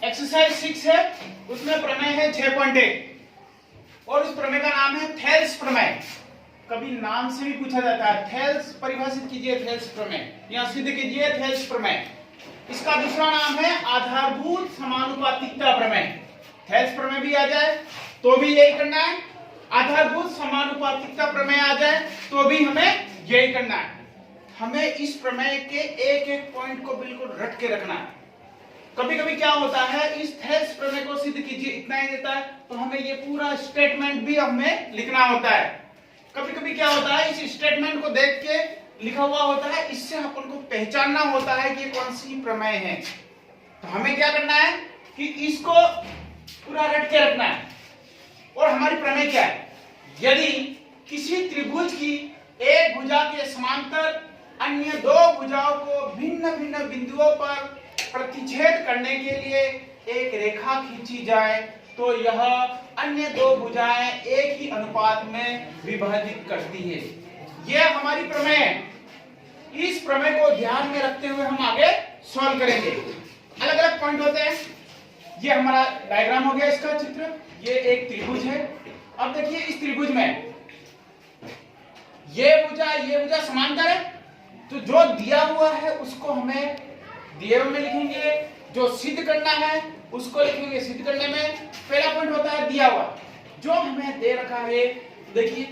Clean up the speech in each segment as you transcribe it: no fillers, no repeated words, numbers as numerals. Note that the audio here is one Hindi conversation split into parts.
एक्सरसाइज 6 है, उसमें प्रमेय है 6.1 और उस प्रमेय का नाम है थेल्स प्रमेय। कभी नाम से भी पूछा जाता है, थेल्स परिभाषित कीजिए थेल्स प्रमेय, या सिद्ध कीजिए थेल्स प्रमेय। इसका दूसरा नाम है आधारभूत समानुपातिकता प्रमेय। थेल्स प्रमेय भी आ जाए तो भी यही करना है, आधारभूत समानुपातिकता प्रमेय आ जाए तो भी हमें यही करना है। हमें इस प्रमेय के एक एक पॉइंट को बिल्कुल रट के रखना है। कभी कभी क्या होता है, इस थेल्स प्रमेय को सिद्ध कीजिए इतना ही देता है तो हमें ये पूरा स्टेटमेंट भी हमें लिखना होता है। कभी कभी क्या होता है, इस स्टेटमेंट को देख के लिखा हुआ होता है, इससे अपन को पहचानना होता है कि कौन सी प्रमेय है। तो हमें क्या करना है कि इसको पूरा रट के रखना है। और हमारी प्रमेय क्या है, यदि किसी त्रिभुज की एक भुजा के समांतर अन्य दो भुजाओं को भिन्न भिन्न बिंदुओं पर प्रतिच्छेद करने के लिए एक रेखा खींची जाए तो यह अन्य दो भुजाएं एक ही अनुपात में विभाजित करती है। यह हमारी प्रमेय है। इस प्रमेय को ध्यान में रखते हुए हम आगे सॉल्व करेंगे। अलग अलग पॉइंट होते हैं। ये हमारा डायग्राम हो गया, इसका चित्र। ये एक त्रिभुज है। अब देखिए इस त्रिभुज में ये भुजा समांतर है, तो जो दिया हुआ है उसको हमें दिए हुए में लिखेंगे, जो सिद्ध करना है उसको लिखेंगे सिद्ध करने में। पहला पॉइंट होता है दिया हुआ, जो हमें दे रखा है। देखिए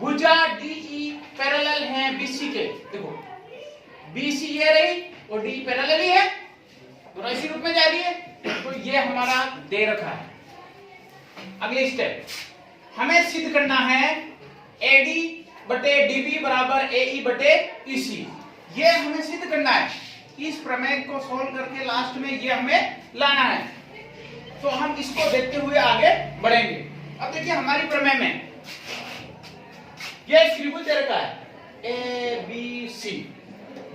भुजा DE पैरेलल है BC के। देखो BC ये रही और DE पैरेलल ही है, दोनों इसी रूप में जा रही है, तो ये हमारा दे रखा है। अगले स्टेप हमें सिद्ध करना है AD बटे DB बराबर AE बटे EC। ये हमें सिद्ध करना है। इस प्रमेय को सोल्व करके लास्ट में ये हमें लाना है। तो हम इसको देखते हुए आगे बढ़ेंगे। अब देखिए हमारी प्रमेय में ये त्रिभुज दे रखा है ABC।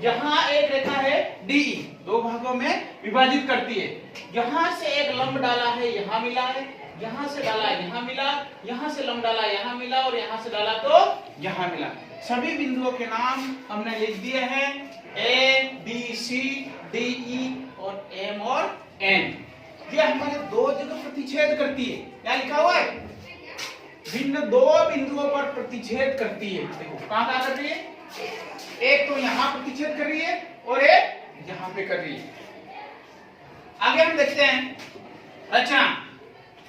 यहां एक रेखा है DE, दो भागों में विभाजित करती है। यहां से एक लंब डाला है, यहां मिला है, यहां से डाला यहां मिला, यहां से लंब डाला यहां मिला और यहां से डाला तो यहां मिला। सभी बिंदुओं के नाम हमने लिख दिए हैं, A, B, C, D, E और M और N। ये हमारे दो जगह प्रतिच्छेद करती है। क्या लिखा हुआ है, भिन्न दो बिंदुओं पर प्रतिच्छेद करती है। देखो कहां कहां कर रही है, एक तो यहां प्रतिच्छेद कर रही है और एक यहां पे कर रही है। आगे हम देखते हैं रचना।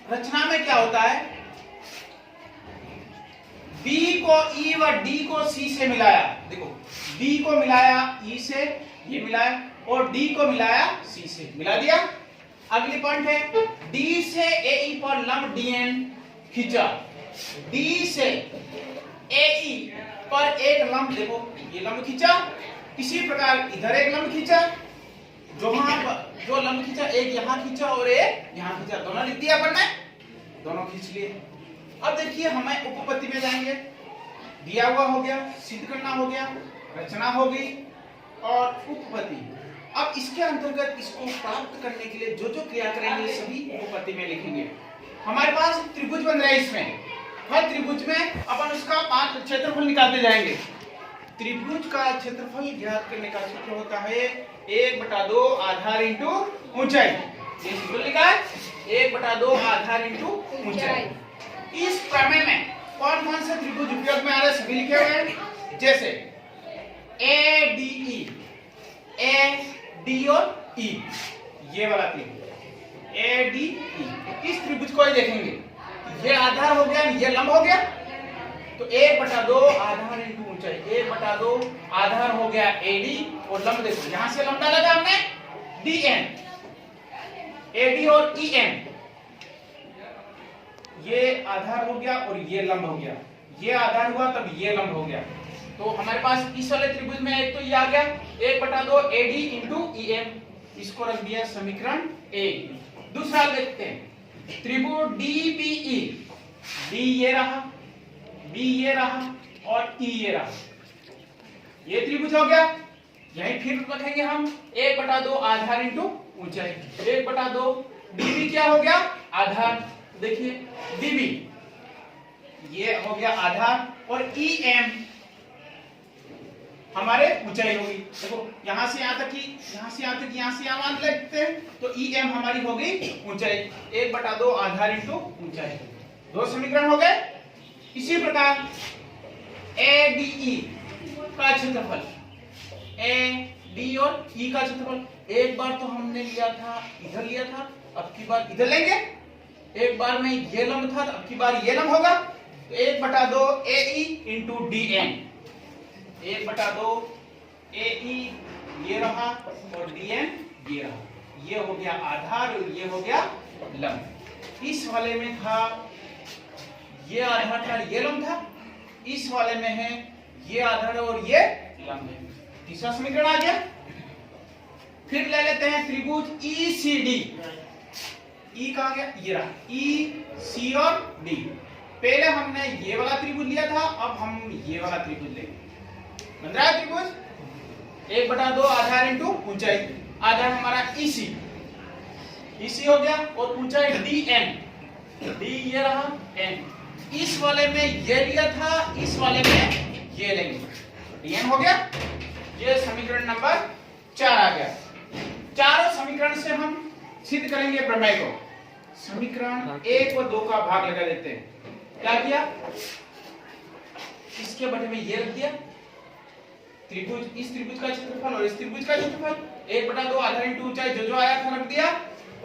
रचना में क्या होता है, B को E व D को C से मिलाया। देखो B को मिलाया E से, ये मिलाया, और D को मिलाया C से, मिला दिया। अगली पॉइंट है D से AE पर लंब DN खींचा, D से AE पर एक लंब, देखो ये लंब खींचा। इसी प्रकार इधर एक लंब खींचा, जो लंब खींचा एक यहां खींचा और एक यहां खींचा, दोनों लिख दिया अपन ने, दोनों खींच लिए। अब देखिए हमें उपपत्ति में जाएंगे। दिया हुआ हो गया, सिद्ध करना हो गया, रचना हो गई और उपपत्ति। अब इसके अंतर्गत इसको प्राप्त करने के लिए जो जो क्रिया करेंगे सभी उपपत्ति में लिखेंगे। हमारे पास त्रिभुज बन रहा है, इसमें हर त्रिभुज में अपन उसका 5 क्षेत्रफल निकालते जाएंगे। त्रिभुज का क्षेत्रफल ज्ञात करने का सूत्र होता है 1/2 आधार इंटू ऊंचाई। ये सूत्र लिखा है 1/2 आधार इंटू ऊंचाई। इस प्रमेय में कौन कौन से त्रिभुज उपयोग में आ रहे सभी लिखे हुए हैं, जैसे ADE, AD और E, ये वाला त्रिभुज ADE। इस त्रिभुज को ही देखेंगे, ये आधार हो गया, ये लंब हो गया, तो 1/2 आधार इंटू ऊंचाई, 1/2 आधार हो गया AD और लंब देखो यहां से लंब डाला था हमने DN, AD और EN, ये आधार हो गया और ये लंब हो गया। ये आधार हुआ तब ये लंब हो गया। तो हमारे पास इस वाले त्रिभुज में एक तो ये आ गया 1/2 AD इंटू EM, इसको रख दिया समीकरण A। दूसरा देखते हैं त्रिभुज DBE, D ये रहा, B ये रहा और E ये रहा। ये त्रिभुज हो गया। यही फिर रखेंगे हम 1/2 आधार इंटू ऊंचाई, 1/2। DB क्या हो गया, आधार। देखिए DB ये हो गया आधार और EM हमारे ऊंचाई होगी। देखो यहां से यहां तक की, यहां से यहां तक, यहां से यहां मान लेते हैं तो em हमारी होगी ऊंचाई, 1/2 आधार इंटू ऊंचाई। दो समीकरण हो गए। इसी प्रकार ADE का क्षेत्रफल, AD और E का क्षेत्रफल, एक बार तो हमने लिया था इधर लिया था, अब की बार इधर लेंगे। एक बार में ये लंब था, अब की बार ये लंब होगा। तो 1/2 AE इंटू DN, 1/2 AE ये रहा और DN ये रहा। ये हो गया आधार और ये हो गया लंब। इस वाले में था ये आधार था, ये लंब था। इस वाले में है ये आधार और ये लंब है। तीसरा समीकरण आ गया। फिर ले लेते हैं त्रिभुज ECD। E कहां गया? ये रहा, EC और D। पहले हमने ये वाला त्रिभुज लिया था, अब हम ये वाला त्रिभुज लेंगे। बन रहा है त्रिभुज 1/2 आधार इंटू ऊंचाई। आधार हमारा EC हो गया और ऊंचाई DN, D ये रहा, N। इस वाले में ये लिया था, इस वाले में ये लेंगे, DN हो गया। ये समीकरण नंबर 4 आ गया। चारों समीकरण से हम सिद्ध करेंगे प्रमेय को। समीकरण 1 और 2 का भाग लगा देते हैं। क्या किया? इसके बटे में ये रख दिया, त्रिभुज, इस त्रिभुज का क्षेत्रफल और इस त्रिभुज का क्षेत्रफल, 1/2 आधार इंटू ऊंचाई, जो आया था रख दिया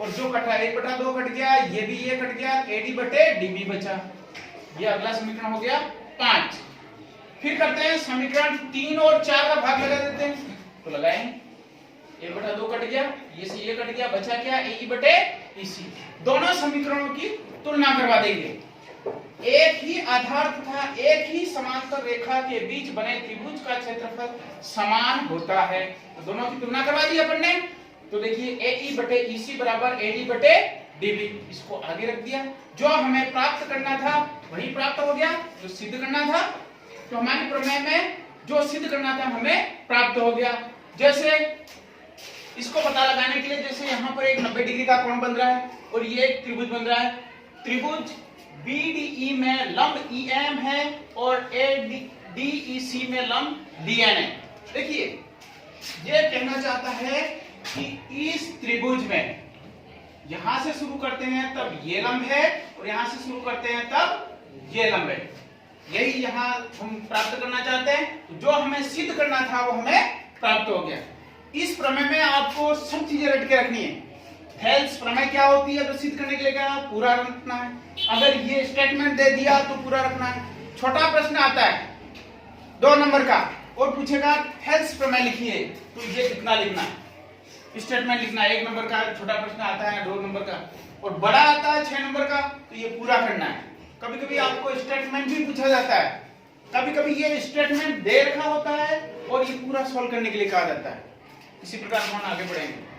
और जो कटा 1/2 कट गया, ये भी ये कट गया, AD बटे DB बचा। ये अगला समीकरण हो गया 5। फिर करते हैं समीकरण 3 और 4 का भाग लगा देते हैं। तो लगाएंगे, 1/2 कट गया, ये से ये कट गया, बचा क्या? AE बटे EC। दोनों समीकरणों की तुलना करवा देंगे। एक ही आधार तथा एक ही समांतर रेखा के बीच बने त्रिभुज का क्षेत्रफल समान होता है। तो दोनों की तुलना करवा दी अपन ने। तो देखिए AE बटे EC बराबर AD बटे DB, इसको आगे रख दिया। जो हमें प्राप्त करना था वही प्राप्त हो गया, जो सिद्ध करना था। तो हमारे प्रमेय में जो सिद्ध करना था हमें प्राप्त हो गया। जैसे इसको पता लगाने के लिए, जैसे यहाँ पर एक 90 डिग्री का कोण बन रहा है और ये एक त्रिभुज बन रहा है। त्रिभुज BDE में लंब EM है और ADEC में लंब DN है। देखिए ये कहना चाहता है कि इस त्रिभुज में यहां से शुरू करते हैं तब ये लंब है और यहां से शुरू करते हैं तब ये लंब है। यही यहां हम प्राप्त करना चाहते हैं। जो हमें सिद्ध करना था वो हमें प्राप्त हो गया। इस प्रमेय में आपको सब चीजें रट के रखनी है। हेल्स प्रमेय क्या होती है? तो सिद्ध करने के लिए क्या पूरा रखना है। अगर ये स्टेटमेंट दे दिया तो पूरा रखना है। छोटा प्रश्न आता है 2 नंबर का और पूछेगा हेल्स प्रमेय लिखिए, तो ये कितना लिखना है? स्टेटमेंट लिखना है। 1 नंबर का छोटा प्रश्न आता है, 2 नंबर का, और बड़ा आता है 6 नंबर का, तो ये पूरा करना है। कभी कभी आपको स्टेटमेंट भी पूछा जाता है, कभी कभी ये स्टेटमेंट दे रखा होता है और ये पूरा सॉल्व करने के लिए कहा जाता है। इसी प्रकार हम आगे बढ़ेंगे।